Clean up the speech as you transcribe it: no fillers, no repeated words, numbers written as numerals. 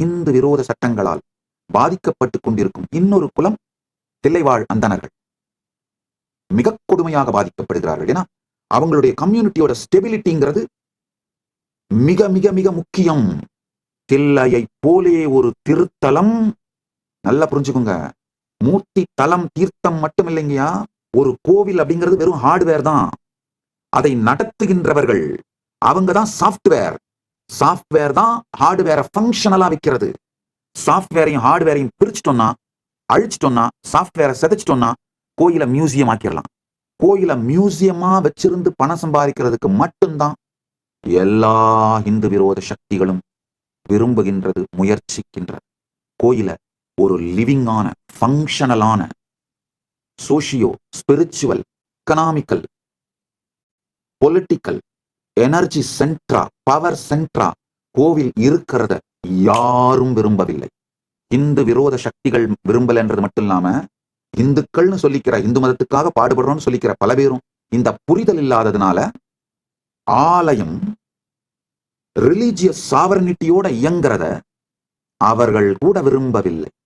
இந்து விரோத சட்டங்களால் பாதிக்கப்பட்டு கொண்டிருக்கும் இன்னொரு குலம் தில்லைவாழ் அந்தணர்கள் மிக கொடுமையாக பாதிக்கப்படுகிறார்கள். ஏன்னா அவங்களுடைய கம்யூனிட்டியோட ஸ்டெபிலிட்டிங்கிறது மிக மிக மிக முக்கியம். தில்லையை போலே ஒரு திருத்தலம், நல்லா புரிஞ்சுக்கோங்க, மூர்த்தி தலம் தீர்த்தம் மட்டும் இல்லைங்கயா. ஒரு கோவில் அப்படிங்கிறது வெறும் ஹார்ட்வேர் தான். அதை நடத்துகின்றவர்கள் அவங்க தான் சாஃப்ட்வேர். சாஃப்ட்வேர் தான் ஹார்ட்வேரை ஃபங்க்ஷனலா வைக்கிறது. சாஃப்ட்வேரையும் ஹார்ட்வேரையும் பிரிச்சுட்டோம்னா, அழிச்சிட்டோம்னா, சாஃப்ட்வேரை செதைச்சிட்டோம்னா கோயிலை மியூசியம் ஆக்கிடலாம். கோயிலை மியூசியமா வச்சிருந்து பணம் சம்பாதிக்கிறதுக்கு மட்டும்தான் எல்லா இந்து விரோத சக்திகளும் விரும்புகின்றது, முயற்சிக்கின்றது. கோயிலை ஒரு லிவிங்கான ஃபங்க்ஷனலான socio spiritual economical political energy centre power centre கோவில் இருக்கிறத யாரும் விரும்பவில்லை. இந்து விரோத சக்திகள் விரும்பலன்றது மட்டும் இல்லாம இந்துக்கள்னு சொல்லிக்கிற, இந்து மதத்துக்காக பாடுபடுறோம்னு சொல்லிக்கிற பல பேரும் இந்த புரிதல் இல்லாததுனால ஆலயம் ரிலீஜியஸ் சாவரனிட்டியோட இயங்குறத அவர்கள் கூட விரும்பவில்லை.